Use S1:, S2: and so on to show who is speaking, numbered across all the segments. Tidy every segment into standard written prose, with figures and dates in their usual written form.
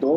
S1: 2,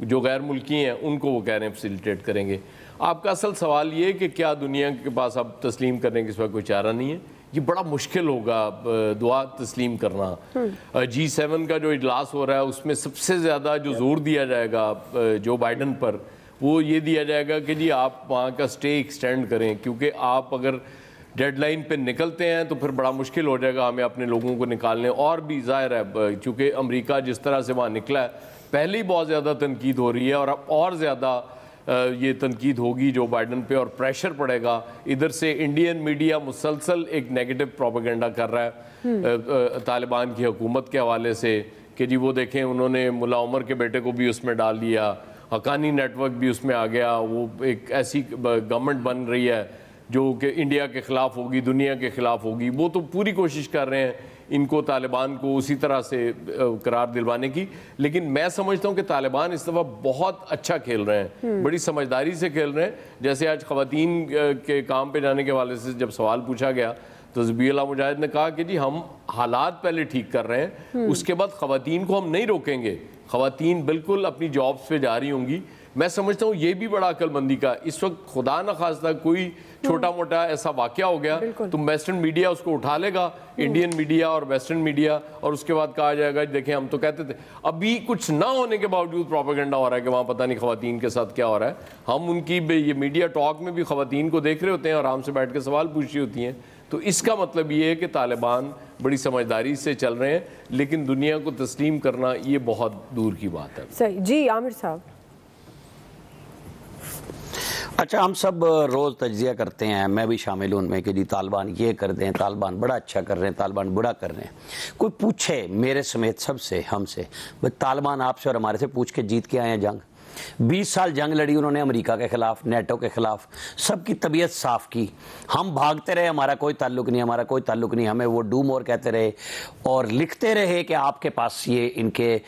S2: جو غیر ملکی ہیں ان کو وہ کہہ رہے ہیں فیسیلیٹیٹ کریں گے. آپ کا اصل سوال یہ کہ کیا دنیا کے پاس اب تسلیم کرنے کے سوا کوئی چارہ نہیں ہے؟ یہ بڑا مشکل ہوگا دعا تسلیم کرنا. G7 کا جو اجلاس ہو رہا ہے اس میں سب سے زیادہ جو زور دیا جائے گا جو بائیڈن پر وہ یہ دیا جائے گا کہ جی آپ وہاں کا سٹے ایکسٹینڈ کریں, کیونکہ آپ اگر ڈیڈ لائن پہ نکلتے ہیں تو پھر بڑا مشکل ہو جائے گا ہمیں اپنے لوگوں کو نکالنے. اور بھی ظاہر ہے چونکہ امریکہ جس طرح سے وہاں نکلا ہے پہلے ہی بہت زیادہ تنقید ہو رہی ہے اور اب اور زیادہ یہ تنقید ہوگی جو بائیڈن پہ اور پریشر پڑے گا. ادھر سے انڈین میڈیا مسلسل ایک نیگیٹو پروپیگنڈا کر رہا ہے طالبان کی حکومت کے حوالے سے کہ جی وہ دیکھیں انہوں نے ملا عمر کے بیٹے کو بھی اس میں ڈال دیا, حقانی نیٹ ورک بھی اس میں آ گیا, وہ ایک ایسی گورنمنٹ بن رہی ہے جو کہ انڈیا کے خلاف ہوگی, دنیا کے خلاف ہوگی. وہ تو پوری کوشش کر رہے ہیں ان کو طالبان کو اسی طرح سے قرار دلوانے کی. لیکن میں سمجھتا ہوں کہ طالبان اس دفعہ بہت اچھا کھیل رہے ہیں, بڑی سمجھداری سے کھیل رہے ہیں. جیسے آج خواتین کے کام پہ جانے کے حوالے سے جب سوال پوچھا گیا تو ذبیح اللہ مجاہد نے کہا کہ جی ہم حالات پہلے ٹھیک کر رہے ہیں, اس کے بعد خواتین کو ہم نہیں روکیں گے. خواتین بالکل اپنی جابز پہ جاری ہوں گی. میں سمجھتا ہوں یہ بھی بڑا عقل مندی کا. اس وقت خدا نخواستہ کوئی چھوٹا موٹا ایسا واقعہ ہو گیا تو ویسٹرن میڈیا اس کو اٹھا لے گا, انڈین میڈیا اور ویسٹرن میڈیا, اور اس کے بعد کہا جائے گا دیکھیں ہم تو کہتے تھے. ابھی کچھ نہ ہونے کے باوجود پروپیگنڈا ہو رہا ہے کہ وہاں پتہ نہیں خواتین کے ساتھ کیا ہو رہا ہے. ہم ان کی یہ میڈیا ٹاک میں بھی خواتین کو دیکھ رہے ہوتے ہیں اور آرام سے بیٹھ کے سوال پوچھ رہی ہوتی ہیں. تو اس کا مطلب یہ ہے کہ طالبان بڑی سمجھداری سے چل رہے ہیں, لیکن دنیا کو تسلیم کرنا یہ بہت دور کی بات ہے.
S3: صحیح. جی عامر صاحب.
S4: اچھا, ہم سب روز تجزیہ کرتے ہیں, میں بھی شامل ہوں ان میں کہ جی طالبان یہ کر دیں, طالبان بڑا اچھا کر رہے ہیں, طالبان بڑا کر رہے ہیں. کوئی پوچھے میرے سمیت سب سے, ہم سے, طالبان آپ سے اور ہمارے سے پوچھ کے جیت کے آئے ہیں جنگ. 20 سال جنگ لڑی انہوں نے امریکہ کے خلاف, نیٹو کے خلاف, سب کی طبیعت صاف کی. ہم بھاگتے رہے, ہمارا کوئی تعلق نہیں, ہمارا کوئی تعلق نہیں, ہمیں وہ ڈو مور کہتے رہے اور لکھتے رہے کہ آپ کے پاس یہ ان کے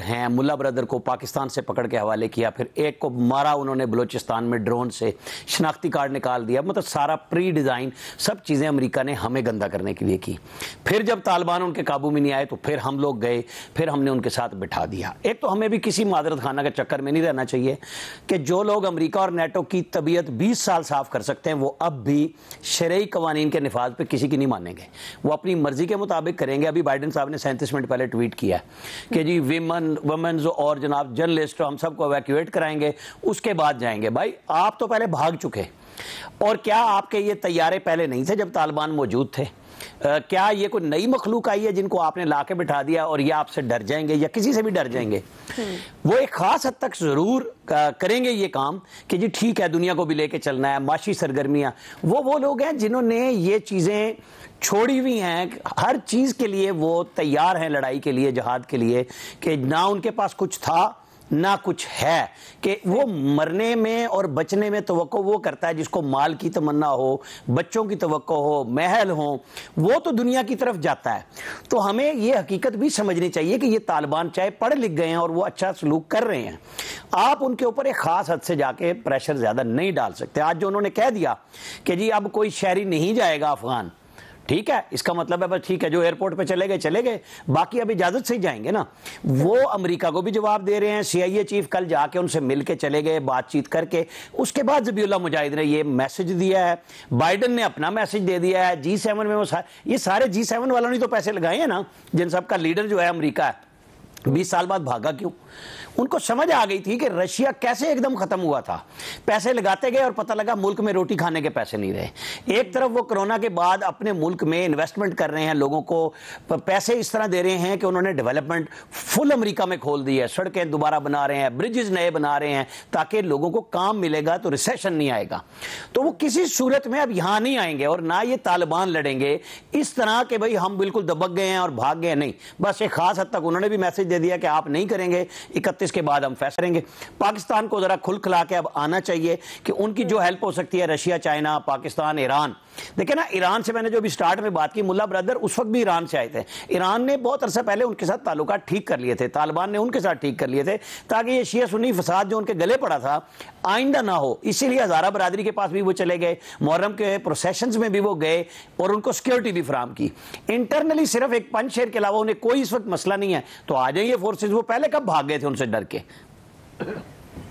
S4: ہیں. ملا برادر کو پاکستان سے پکڑ کے حوالے کیا, پھر ایک کو مارا انہوں نے بلوچستان میں ڈرون سے, شناختی کارڈ نکال دیا. مطلب سارا پری ڈیزائن سب چیزیں امریکہ نے ہمیں گندہ کرنے کے لیے کی. پھر جب طالبان ان کے قابو میں نہیں آئے تو پھر ہم لوگ گئے, پھر ہم نے ان کے ساتھ بٹھا دیا. ایک تو ہمیں بھی کسی معذرت خانہ کے چکر میں نہیں رہنا چاہیے کہ جو لوگ امریکہ اور نیٹو کی طبیعت 20 سال صاف کر سکتے ہیں وہ اب بھی شرعی قوانین کے نفاذ پہ کسی کی نہیں مانیں گے, وہ اپنی مرضی کے مطابق کریں گے. ابھی بائیڈن صاحب نے 37 منٹ پہلے ٹویٹ کیا کہ جی ویمنز اور جناب جرنلسٹ ہم سب کو ایویکویٹ کرائیں گے, اس کے بعد جائیں گے. بھائی آپ تو پہلے بھاگ چکے, اور کیا آپ کے یہ طیارے پہلے نہیں تھے جب طالبان موجود تھے؟ کیا یہ کوئی نئی مخلوق آئی ہے جن کو آپ نے لا کے بٹھا دیا اور یہ آپ سے ڈر جائیں گے یا کسی سے بھی ڈر جائیں گے؟ وہ ایک خاص حد تک ضرور کریں گے یہ کام کہ جی ٹھیک ہے دنیا کو بھی لے کے چلنا ہے, معاشی سرگرمیاں. وہ لوگ ہیں جنہوں نے یہ چیزیں چھوڑی ہوئی ہیں, ہر چیز کے لیے وہ تیار ہیں, لڑائی کے لیے, جہاد کے لیے, کہ نہ ان کے پاس کچھ تھا نہ کچھ ہے, کہ وہ مرنے میں اور بچنے میں توقع وہ کرتا ہے جس کو مال کی تمنا ہو, بچوں کی توقع ہو, محل ہو, وہ تو دنیا کی طرف جاتا ہے. تو ہمیں یہ حقیقت بھی سمجھنی چاہیے کہ یہ طالبان چاہے پڑھ لکھ گئے ہیں اور وہ اچھا سلوک کر رہے ہیں, آپ ان کے اوپر ایک خاص حد سے جا کے پریشر زیادہ نہیں ڈال سکتے. آج جو انہوں نے کہہ دیا کہ جی اب کوئی شہری نہیں جائے گا افغان, ٹھیک ہے, اس کا مطلب ہے بس ٹھیک ہے جو ایئرپورٹ پہ چلے گئے, باقی اب اجازت سے ہی جائیں گے نا. وہ امریکہ کو بھی جواب دے رہے ہیں. CIA چیف کل جا کے ان سے مل کے چلے گئے, بات چیت کر کے. اس کے بعد ذبیح اللہ مجاہد نے یہ میسج دیا ہے, بائیڈن نے اپنا میسج دے دیا ہے. G7 میں یہ سارے G7 والوں نے تو پیسے لگائے ہیں نا, جن سب کا لیڈر جو ہے امریکہ ہے. 20 سال بعد بھاگا کیوں؟ ان کو سمجھ آ گئی تھی کہ رشیا کیسے ایک دم ختم ہوا تھا. پیسے لگاتے گئے اور پتہ لگا ملک میں روٹی کھانے کے پیسے نہیں رہے. ایک طرف وہ کرونا کے بعد اپنے ملک میں انویسٹمنٹ کر رہے ہیں, لوگوں کو پیسے اس طرح دے رہے ہیں کہ انہوں نے ڈیولپمنٹ فل امریکہ میں کھول دی ہے, سڑکیں دوبارہ بنا رہے ہیں, برجز نئے بنا رہے ہیں تاکہ لوگوں کو کام ملے گا تو ریسیشن نہیں آئے گا. تو وہ کسی صورت میں اب یہاں نہیں آئیں گے اور نہ یہ طالبان لڑیں گے اس طرح کہ بھئی ہم بالکل دبک گئے ہیں اور بھاگ گئے. نہیں, بس ایک خاص حد تک انہوں نے بھی میسج دے دیا کہ آپ نہیں کریں گے, 31 کے بعد ہم فیصلہ کریں گے. پاکستان کو ذرا کھل کھلا کے اب آنا چاہیے کہ ان کی جو ہیلپ ہو سکتی ہے, رشیا, چائنا, پاکستان, ایران. دیکھیں نا, ایران سے میں نے جو بھی سٹارٹ میں بات کی, ملا برادر اس وقت بھی ایران سے آئے تھے. ایران نے بہت عرصہ پہلے ان کے ساتھ تعلقات ٹھیک کر لیے تھے, طالبان نے ان کے ساتھ ٹھیک کر لیے تھے تاکہ یہ شیعہ سنی فساد جو ان کے گلے پڑا تھا آئندہ نہ ہو. اسی لیے ہزارہ برادری کے پاس بھی وہ چلے گئے, محرم کے پروسیشنز میں بھی وہ گئے اور ان کو سیکیورٹی بھی فراہم کی. انٹرنلی صرف ایک پنج شیر کے علاوہ انہیں کوئی اس وقت مسئلہ نہیں ہے. تو آ جائیں یہ فورسز, وہ پہلے کب بھاگ گئے تھے ان سے ڈر کے؟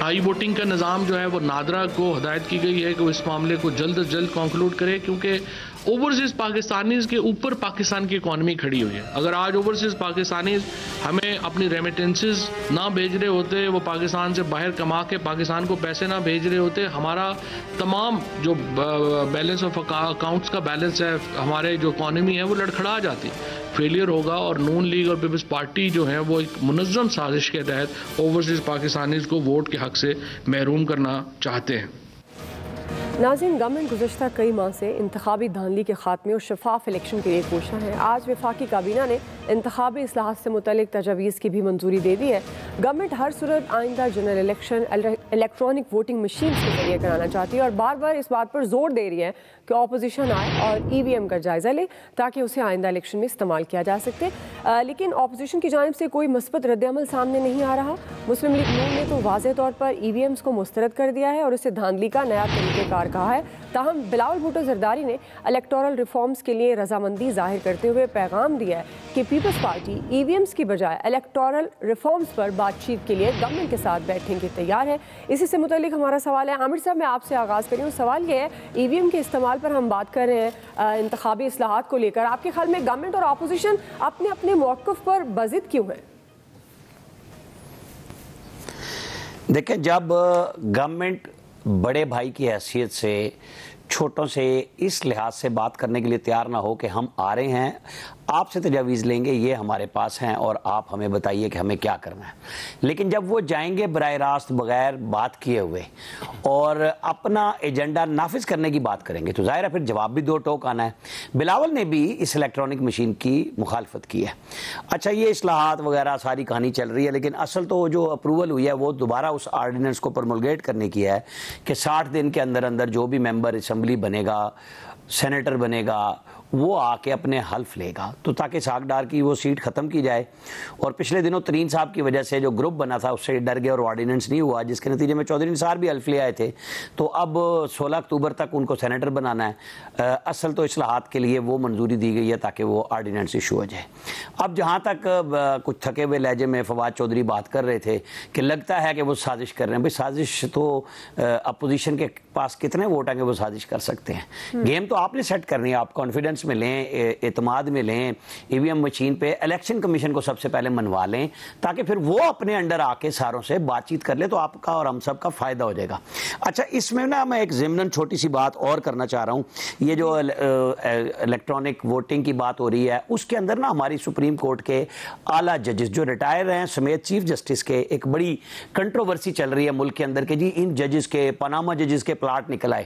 S5: آئی ووٹنگ کا نظام جو ہے وہ نادرا کو ہدایت کی گئی ہے کہ وہ اس معاملے کو جلد از جلد کنکلوڈ کرے، کیونکہ اوورسیز پاکستانیز کے اوپر پاکستان کی اکانومی کھڑی ہوئی ہے. اگر آج اوورسیز پاکستانیز ہمیں اپنی ریمیٹنسز نہ بھیج رہے ہوتے، وہ پاکستان سے باہر کما کے پاکستان کو پیسے نہ بھیج رہے ہوتے، ہمارا تمام جو بیلنس آف اکاؤنٹس کا بیلنس ہے، ہمارے جو اکانومی ہے وہ لڑکھڑا جاتی، فیلئر ہوگا. اور نون لیگ اور پیپلز پارٹی جو ہے وہ ایک منظم سازش کے تحت اوورسیز پاکستانیز کو ووٹ کے حق سے محروم کرنا چاہتے ہیں.
S3: ناظرین، گورنمنٹ گزشتہ کئی ماہ سے انتخابی دھاندلی کے خاتمے اور شفاف الیکشن کے لیے کوشاں ہے. آج وفاقی کابینہ نے انتخابی اصلاحات سے متعلق تجاویز کی بھی منظوری دے دی ہے. گورنمنٹ ہر صورت آئندہ general election electronic voting machines کے ذریعے کرانا چاہتی ہے، اور بار بار اس بات پر زور دے رہی ہے کہ اپوزیشن آئے اور EVM کا جائزہ لے تاکہ اسے آئندہ الیکشن میں استعمال کیا جا سکے. لیکن اپوزیشن کی جانب سے کوئی مثبت رد عمل سامنے نہیں آ رہا. مسلم لیگ نون نے تو واضح طور پر EVMs کو مسترد کر دیا ہے اور اسے دھاندلی کا نیا طریقہ کار کہا ہے. تاہم بلاول بھٹو زرداری نے الیکٹورل ریفارمز کے لیے رضامندی ظاہر کرتے ہوئے پیغام دیا ہے کہ پیپلز پارٹی EVMs کی بجائے الیکٹورل ریفارمز پر بات چیت کے لیے گورنمنٹ کے ساتھ بیٹھنے کے تیار ہے. اسی سے متعلق ہمارا سوال ہے. عامر صاحب، میں آپ سے آغاز کر رہی ہوں. سوال یہ ہے، EVM کے استعمال پر ہم بات کر رہے ہیں انتخابی اصلاحات کو لے کر. آپ کے خیال میں گورنمنٹ اور اپوزیشن اپنے اپنے موقف پر بضد کیوں ہیں؟
S4: دیکھیں، جب گورنمنٹ بڑے بھائی کی حیثیت سے چھوٹوں سے اس لحاظ سے بات کرنے کے لیے تیار نہ ہو کہ ہم آ رہے ہیں، آپ سے تجاویز لیں گے، یہ ہمارے پاس ہیں اور آپ ہمیں بتائیے کہ ہمیں کیا کرنا ہے. لیکن جب وہ جائیں گے براہ راست بغیر بات کیے ہوئے اور اپنا ایجنڈا نافذ کرنے کی بات کریں گے تو ظاہر ہے پھر جواب بھی دو ٹوک آنا ہے. بلاول نے بھی اس الیکٹرانک مشین کی مخالفت کی ہے. اچھا، یہ اصلاحات وغیرہ ساری کہانی چل رہی ہے، لیکن اصل تو جو اپروول ہوئی ہے وہ دوبارہ اس آرڈیننس کو پرمولگیٹ کرنے کی ہے کہ 60 دن کے اندر اندر جو بھی ممبر اسمبلی بنے گا، سینیٹر بنے گا، وہ آ کے اپنے حلف لے گا، تو تاکہ اسحاق ڈار کی وہ سیٹ ختم کی جائے. اور پچھلے دنوں ترین صاحب کی وجہ سے جو گروپ بنا تھا اس سے ڈر گئے اور آرڈیننس نہیں ہوا، جس کے نتیجے میں چودھری نثار بھی حلف لے آئے تھے. تو اب 16 اکتوبر تک ان کو سینیٹر بنانا ہے. اصل تو اصلاحات کے لیے وہ منظوری دی گئی ہے تاکہ وہ آرڈیننس ایشو ہو جائے. اب جہاں تک کچھ تھکے ہوئے لہجے میں فواد چودھری بات کر رہے تھے کہ لگتا ہے کہ وہ سازش کر رہے ہیں، بھائی سازش تو اپوزیشن کے پاس کتنے ووٹ ہیں کہ وہ سازش کر سکتے ہیں. گیم تو آپ نے سیٹ کرنی ہے، آپ کانفیڈنس میں لیں، اعتماد میں لیں، EVM مشین پہ الیکشن کمیشن کو سب سے پہلے منوا لیں تاکہ پھر وہ اپنے انڈر آ کے ساروں سے بات چیت کر لے تو آپ کا اور ہم سب کا فائدہ ہو جائے گا. اچھا، اس میں نا میں ایک ضمناً چھوٹی سی بات اور کرنا چاہ رہا ہوں. یہ جو الیکٹرانک ووٹنگ کی بات ہو رہی ہے اس کے اندر نا ہماری سپریم کورٹ کے اعلیٰ ججز جو ریٹائر ہیں سمیت چیف جسٹس کے ایک بڑی کنٹروورسی چل رہی ہے ملک کے اندر کہ جی ان ججز کے پاناما ججز کے پلاٹ نکل آئے.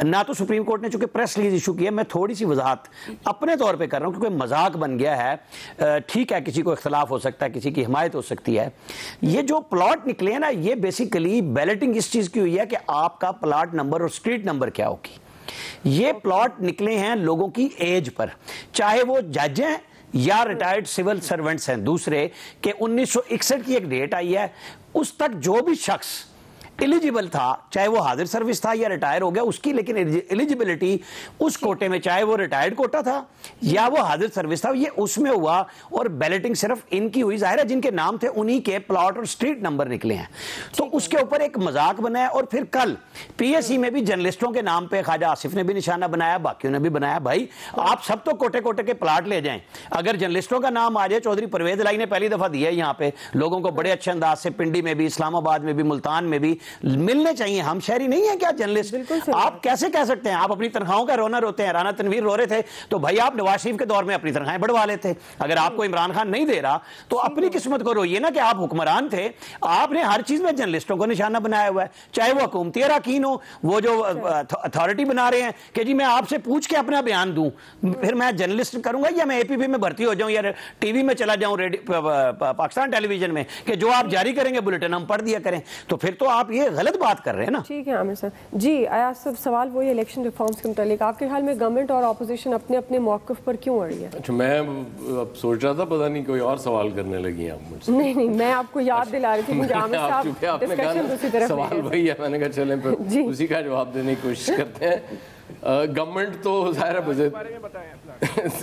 S4: نہ تو سپریم کورٹ نے چونکہ پریس ریلیز ایشو کی ہے، میں تھوڑی سی وضاحت اپنے طور پہ کر رہا ہوں کیونکہ مذاق بن گیا ہے. ٹھیک ہے، کسی کو اختلاف ہو سکتا ہے، کسی کی حمایت ہو سکتی ہے. یہ جو پلاٹ نکلے ہیں نا، یہ بیسیکلی بیلٹنگ اس چیز کی ہوئی ہے کہ آپ کا پلاٹ نمبر اور اسٹریٹ نمبر کیا ہوگی. یہ پلاٹ نکلے ہیں لوگوں کی ایج پر، چاہے وہ جج ہیں یا ریٹائرڈ سول سرونٹس ہیں. دوسرے کہ 1961 کی ایک ڈیٹ آئی ہے، اس تک جو بھی شخص ایلیجیبل تھا، چاہے وہ حاضر سروس تھا یا ریٹائر ہو گیا اس کی، لیکن ایلیجیبلٹی اس کوٹے میں، چاہے وہ ریٹائرڈ کوٹا تھا یا وہ حاضر سروس تھا، یہ اس میں ہوا. اور بیلٹنگ صرف ان کی ہوئی. ظاہر ہے جن کے نام تھے انہی کے پلاٹ اور اسٹریٹ نمبر نکلے ہیں. تو اس کے اوپر ایک مذاق بنا ہے. اور پھر کل PSC میں بھی جرنلسٹوں کے نام پہ خواجہ آصف نے بھی نشانہ بنایا، باقیوں نے بھی بنایا. بھائی آپ سب تو کوٹے کوٹے کے پلاٹ لے جائیں. اگر جرنلسٹوں کا نام آ جائے، چودھری پرویز الہی نے پہلی دفعہ دیا ہے یہاں پہ لوگوں کو بڑے اچھے انداز سے، پنڈی میں بھی، اسلام آباد میں بھی، ملتان میں بھی ملنے چاہیے. ہم شہری نہیں ہیں کیا جرنلسٹ؟ آپ کیسے کہہ سکتے ہیں؟ آپ اپنی تنخواہوں کا رونا روتے ہیں. رانا تنویر رو رہے تھے تو بھائی آپ نواز شریف کے دور میں اپنی تنخواہیں بڑھوا لیتے. اگر آپ کو عمران خان نہیں دے رہا تو اپنی قسمت کو روئیے نا کہ آپ حکمران تھے. آپ نے ہر چیز میں جرنلسٹوں کو نشانہ بنایا ہوا ہے، چاہے وہ حکومتی اراکین ہو، وہ جو اتھارٹی بنا رہے ہیں کہ جی میں آپ سے پوچھ کے اپنا بیان دوں، پھر میں جرنلسٹ کروں گا یا میں APP میں بھرتی ہو جاؤں یا ٹی وی میں چلا جاؤں، پاکستان ٹیلی ویژن میں، کہ جو آپ جاری کریں گے بلٹن ہم پڑھ دیا کریں. تو پھر تو آپ یہ غلط بات کر رہے ہیں نا.
S3: ٹھیک ہے عامر صاحب. جی ایاز صاحب، سوال وہی الیکشن ریفارمز کے متعلق، آپ کے خیال میں گورنمنٹ اور اپوزیشن اپنے اپنے موقف پر کیوں اڑی ہے؟
S2: اچھا، میں اب سوچ رہا تھا پتہ نہیں کوئی اور سوال کرنے لگی ہیں آپ مجھ سے.
S3: نہیں، میں آپ کو یاد دلا رہی تھی کیونکہ عامر صاحب ڈسکشن دوسری طرف
S2: سوال وہی ہے، میں نے کہا چلیں پھر اسی کا جواب دینے کی کوشش کرتے ہیں. گورنمنٹ تو ظاہر ہے بجٹ،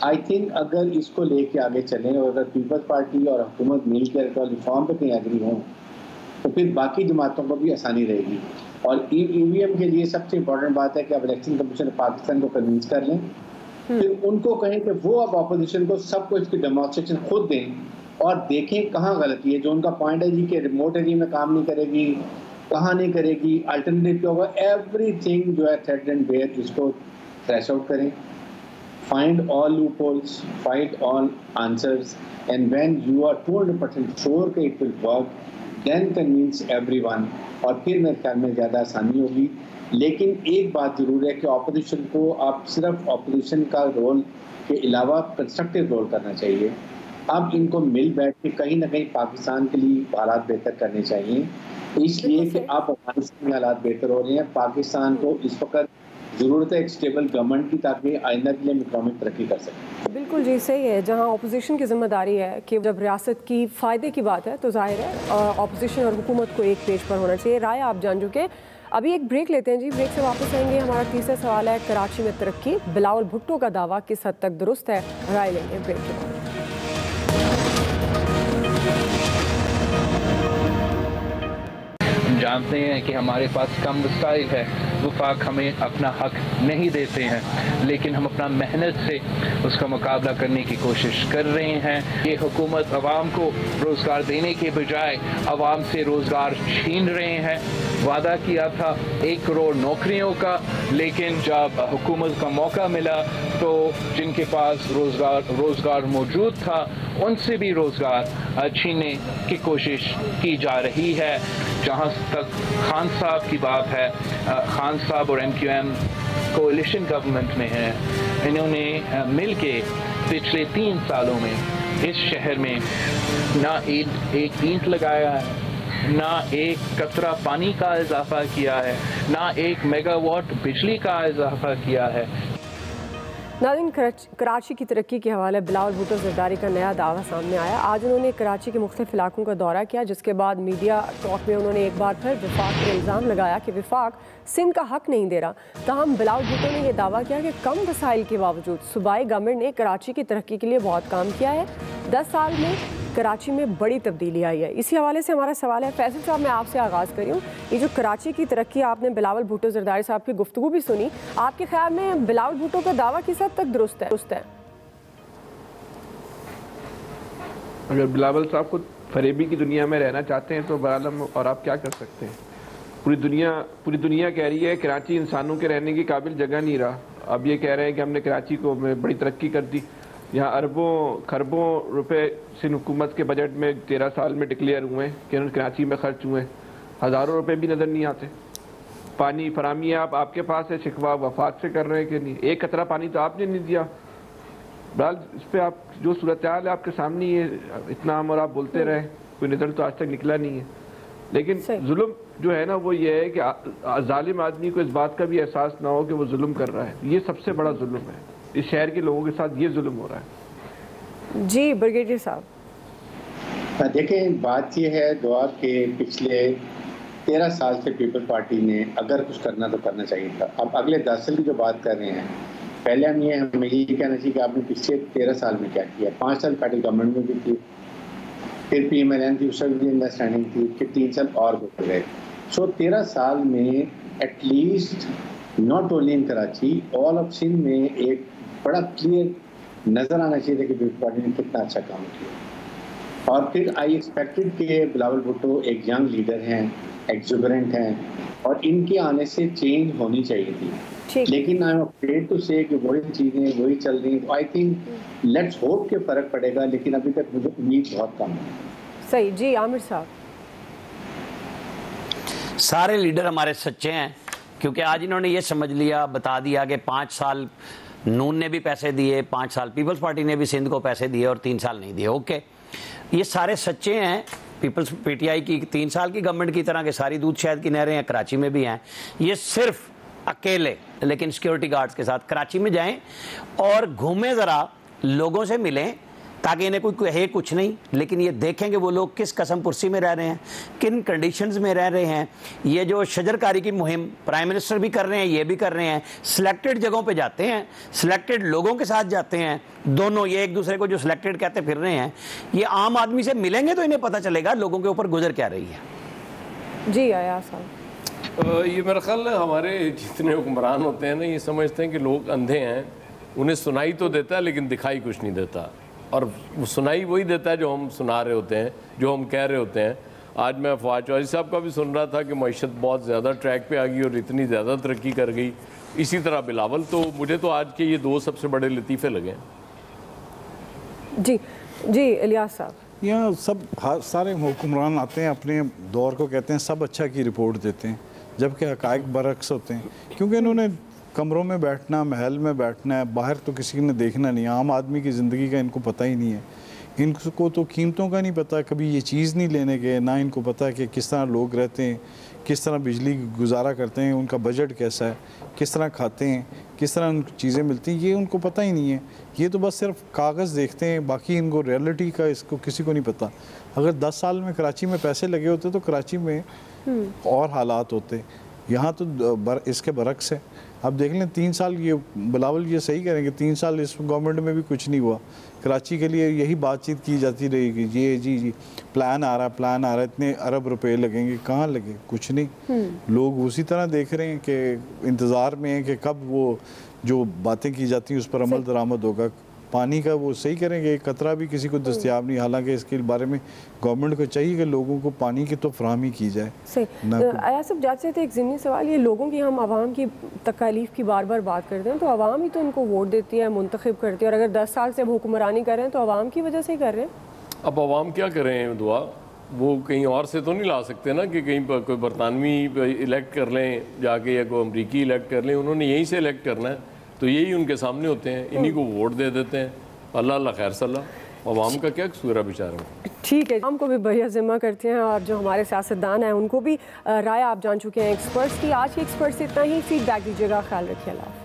S1: آئی تھنک اگر اس کو لے کے آگے چلیں اور اگر پیپلز پارٹی اور حکومت مل کے ریفارم پہ کہیں ایگری ہوں تو پھر باقی جماعتوں کو بھی آسانی رہے گی. اور ای وی ایم کے لیے سب سے امپورٹنٹ بات ہے کہ اب الیکشن کمیشن پاکستان کو کنوینس کر لیں, پھر ان کو کہیں کہ وہ اب اپوزیشن کو سب کو اس کی ڈیمانسٹریشن خود دیں اور دیکھیں کہاں غلطی ہے. جو ان کا پوائنٹ ہے جی کہ ریموٹ ایریا میں کام نہیں کرے گی, کہاں نہیں کرے گی, الٹرنیٹیو کیا ہوگا, ایوری تھنگ جو ہے تھریڈ اینڈ بیئر اس کو ٹریس آؤٹ کریں. Find all loopholes, find all answers, and when you are 200% sure that it will work, then convince everyone. اور پھر میرے خیال میں زیادہ آسانی ہوگی. لیکن ایک بات ضرور ہے کہ اپوزیشن کو آپ صرف اپوزیشن کا رول کے علاوہ کنسٹرکٹیو رول کرنا چاہیے. اب ان کو مل بیٹھ کے کہیں نہ کہیں پاکستان کے لیے حالات بہتر کرنے چاہیے, اس لیے کہ آپ افغانستان میں حالات بہتر ہو رہے ہیں. پاکستان کو اس وقت ضرورت ہے ایک اسٹیبل گورنمنٹ کی تاکہ آئندہ کے لیے اکنامک ترقی کر سکیں.
S3: بالکل جی صحیح ہے. جہاں اپوزیشن کی ذمہ داری ہے کہ جب ریاست کی فائدے کی بات ہے تو ظاہر ہے اپوزیشن اور حکومت کو ایک پیج پر ہونا چاہیے. رائے آپ جان چکے. ابھی ایک بریک لیتے ہیں جی, بریک سے واپس آئیں گے. ہمارا تیسرا سوال ہے کراچی میں ترقی, بلاول بھٹو کا دعویٰ کس حد تک درست ہے؟ رائے لیں گے بریک کے بعد.
S6: جانتے ہیں کہ ہمارے پاس کم وسائل ہے, وفاق ہمیں اپنا حق نہیں دیتے ہیں, لیکن ہم اپنا محنت سے اس کا مقابلہ کرنے کی کوشش کر رہے ہیں. یہ حکومت عوام کو روزگار دینے کے بجائے عوام سے روزگار چھین رہے ہیں. وعدہ کیا تھا 1 کروڑ نوکریوں کا, لیکن جب حکومت کا موقع ملا تو جن کے پاس روزگار موجود تھا ان سے بھی روزگار چھیننے کی کوشش کی جا رہی ہے. جہاں تک خان صاحب کی بات ہے, خان صاحب اور MQM کولیشن گورنمنٹ میں ہیں. انہوں نے مل کے پچھلے 3 سالوں میں اس شہر میں نہ ایک اینٹ لگایا ہے, نہ ایک قطرہ پانی کا اضافہ کیا ہے, نہ 1 میگا واٹ بجلی کا اضافہ کیا ہے.
S3: ناظرین, کراچی کی ترقی کے حوالے بلاول بھٹو زرداری کا نیا دعویٰ سامنے آیا. آج انہوں نے کراچی کے مختلف علاقوں کا دورہ کیا, جس کے بعد میڈیا ٹاک میں انہوں نے ایک بار پھر وفاق پر الزام لگایا کہ وفاق سندھ کا حق نہیں دے رہا. تاہم بلاول بھٹو نے یہ دعویٰ کیا کہ کم وسائل کے باوجود صوبائی گورنمنٹ نے کراچی کی ترقی کے لیے بہت کام کیا ہے. 10 سال میں کراچی میں بڑی تبدیلی آئی ہے. اسی حوالے سے ہمارا سوال ہے, فیصل صاحب میں آپ سے آغاز کری ہوں. یہ جو کراچی کی ترقی آپ نے بلاول بھٹو زرداری صاحب کی گفتگو بھی سنی, آپ کے خیال میں بلاول بھٹو کا دعویٰ کس حد تک درست ہے؟
S7: اگر بلاول صاحب کو فریبی کی دنیا میں رہنا چاہتے ہیں تو برعالم اور آپ کیا کر سکتے ہیں. پوری دنیا کہہ رہی ہے کراچی انسانوں کے رہنے کی قابل جگہ نہیں رہا. اب یہ کہہ رہے ہیں کہ ہم نے کراچی کو بڑی ترقی کر دی. یہاں اربوں خربوں روپے سندھ حکومت کے بجٹ میں 13 سال میں ڈکلیئر ہوئے ہیں کہ کراچی میں خرچ ہوئے ہیں. ہزاروں روپے بھی نظر نہیں آتے. پانی فراہمی آپ کے پاس ہے, شکوہ وفاق سے کر رہے ہیں کہ نہیں. 1 قطرہ پانی تو آپ نے نہیں دیا. بہرحال اس پہ آپ جو صورتحال ہے آپ کے سامنے یہ اتنا ہم اور آپ بولتے رہے, کوئی نظر تو آج تک نکلا نہیں ہے. لیکن ظلم جو ہے نا وہ یہ ہے کہ ظالم آدمی کو اس بات کا بھی احساس نہ ہو کہ وہ ظلم کر رہا ہے. یہ سب سے بڑا ظلم ہے. اس شہر کے لوگوں کے ساتھ یہ ظلم ہو رہا ہے.
S3: جی بریگیڈیئر صاحب.
S1: دیکھیں بات یہ ہے دعا کہ پچھلے 13 سال سے پیپل پارٹی نے اگر کچھ کرنا تو کرنا چاہیے تھا. اب اگلے 10 سال کی جو بات کر رہے ہیں, پہلے ہمیں یہ کہنا چاہیے کہ آپ نے پچھلے 13 سال میں کیا کیا. 5 سال پیٹل گورنمنٹ میں بھی تھی, پھر PMLN تھی, اس وقت بھی انڈرسٹینڈنگ تھی, پھر 3 سال اور گزر گئے. سو 13 سال میں at least not only in Karachi, all of Sindh میں ایک بڑا کلیئر نظر آنا چاہیے تھا کہ پیپل پارٹی نے کتنا اچھا کام کیا. اور پھر آئی ایکسپیکٹڈ کہ بلاول بھٹو ایک ینگ لیڈر ہیں, ایکزوبرنٹ ہیں, اور ان کے آنے سے چینج ہونی چاہیے تھی. لیکن آئی ایم افریڈ ٹو سے کہ وہی چیزیں وہی چل رہی ہیں. تو آئی تھنک لیٹس ہوپ کہ فرق پڑے گا, لیکن ابھی تک مجھے امید بہت کم ہے.
S3: صحیح. جی عامر صاحب.
S4: سارے لیڈر ہمارے سچے ہیں, کیونکہ آج انہوں نے یہ سمجھ لیا, بتا دیا کہ 5 سال نون نے بھی پیسے دیے, 5 سال پیپلز پارٹی نے بھی سندھ کو پیسے دیے اور 3 سال نہیں دیے. اوکے, یہ سارے سچے ہیں. پیپلز PTI کی 3 سال کی گورنمنٹ کی طرح کہ ساری دودھ شہد کی نہریں ہیں کراچی میں بھی ہیں. یہ صرف اکیلے لیکن سیکیورٹی گارڈز کے ساتھ کراچی میں جائیں اور گھومیں, ذرا لوگوں سے ملیں, تاکہ انہیں کوئی کہے کچھ نہیں، لیکن یہ دیکھیں کہ وہ لوگ کس قسم پرسی میں رہ رہے ہیں، کن کنڈیشنز میں رہ رہے ہیں۔ یہ جو شجر کاری کی مہم پرائم منسٹر بھی کر رہے ہیں، یہ بھی کر رہے ہیں، سلیکٹڈ جگہوں پہ جاتے ہیں، سلیکٹڈ لوگوں کے ساتھ جاتے ہیں، دونوں یہ ایک دوسرے کو جو سلیکٹڈ کہتے پھر رہے ہیں، یہ عام آدمی سے ملیں گے تو انہیں پتہ چلے گا لوگوں کے اوپر گزر کیا رہی ہے۔
S3: جی ایاز صاحب،
S2: یہ میرا خیال ہے ہمارے جتنے حکمران ہوتے ہیں نا، یہ سمجھتے ہیں کہ لوگ اندھے ہیں، انہیں سنائی تو دیتا ہے لیکن دکھائی کچھ نہیں دیتا، اور وہ سنائی وہی دیتا ہے جو ہم سنا رہے ہوتے ہیں، جو ہم کہہ رہے ہوتے ہیں۔ آج میں فواد چودھری صاحب کا بھی سن رہا تھا کہ معیشت بہت زیادہ ٹریک پہ آ گئی اور اتنی زیادہ ترقی کر گئی، اسی طرح بلاول، تو مجھے تو آج کے یہ دو سب سے بڑے لطیفے لگے ہیں۔
S3: جی الیاس صاحب،
S8: یہاں سارے حکمران آتے ہیں، اپنے دور کو کہتے ہیں سب اچھا کی رپورٹ دیتے ہیں، جبکہ حقائق برعکس ہوتے ہیں، کیونکہ انہوں نے کمروں میں بیٹھنا، محل میں بیٹھنا ہے، باہر تو کسی نے دیکھنا نہیں، عام آدمی کی زندگی کا ان کو پتہ ہی نہیں ہے، ان کو تو قیمتوں کا نہیں پتہ، کبھی یہ چیز نہیں لینے گئے، نہ ان کو پتہ کہ کس طرح لوگ رہتے ہیں، کس طرح بجلی گزارا کرتے ہیں، ان کا بجٹ کیسا ہے، کس طرح کھاتے ہیں، کس طرح ان کو چیزیں ملتی ہیں، یہ ان کو پتہ ہی نہیں ہے، یہ تو بس صرف کاغذ دیکھتے ہیں، باقی ان کو ریئلٹی کا اس کو کسی کو نہیں پتہ۔ اگر 10 سال میں کراچی میں پیسے لگے ہوتے تو کراچی میں اور حالات ہوتے، یہاں تو اس کے برعکس ہے۔ اب دیکھ لیں 3 سال، یہ بلاول یہ صحیح کریں کہ 3 سال اس گورنمنٹ میں بھی کچھ نہیں ہوا، کراچی کے لیے یہی بات چیت کی جاتی رہی کہ جی پلان آ رہا ہے، اتنے ارب روپے لگیں گے، کہاں لگے؟ کچھ نہیں۔ لوگ اسی طرح دیکھ رہے ہیں کہ انتظار میں ہیں کہ کب وہ جو باتیں کی جاتی ہیں اس پر عمل درآمد ہوگا۔ پانی کا وہ صحیح کریں گے، ایک قطرہ بھی کسی کو دستیاب نہیں، حالانکہ اس کے بارے میں گورنمنٹ کو چاہیے کہ لوگوں کو پانی کی تو فراہمی کی جائے۔
S3: صحیح۔ ایاز صاحب جاتے تھے ایک ضمنی سوال، یہ لوگوں کی، ہم عوام کی تکالیف کی بار بار بات کرتے ہیں، تو عوام ہی تو ان کو ووٹ دیتی ہے، منتخب کرتی ہے، اور اگر 10 سال سے وہ حکمرانی کر رہے ہیں تو عوام کی وجہ سے ہی کر رہے ہیں۔
S2: اب عوام کیا کریں دعا، وہ کہیں اور سے تو نہیں لا سکتے نا کہ کہیں پر کوئی برطانوی الیکٹ کر لیں جا کے، یا کوئی امریکی الیکٹ کر لیں، انہوں نے یہیں سے الیکٹ کرنا ہے، تو یہی ان کے سامنے ہوتے ہیں، انہی کو ووٹ دے دیتے ہیں۔ اللہ خیر صلاح، عوام کا کیا قصور ہے بیچاروں۔
S3: ٹھیک ہے، ہم کو بھی بڑھیا ذمہ کرتے ہیں، اور جو ہمارے سیاستدان ہیں ان کو بھی رائے آپ جان چکے ہیں ایکسپرٹس کی۔ آج کے ایکسپرٹس سے اتنا ہی، فیڈ بیک دیجیے گا، خیال رکھیے، اللہ۔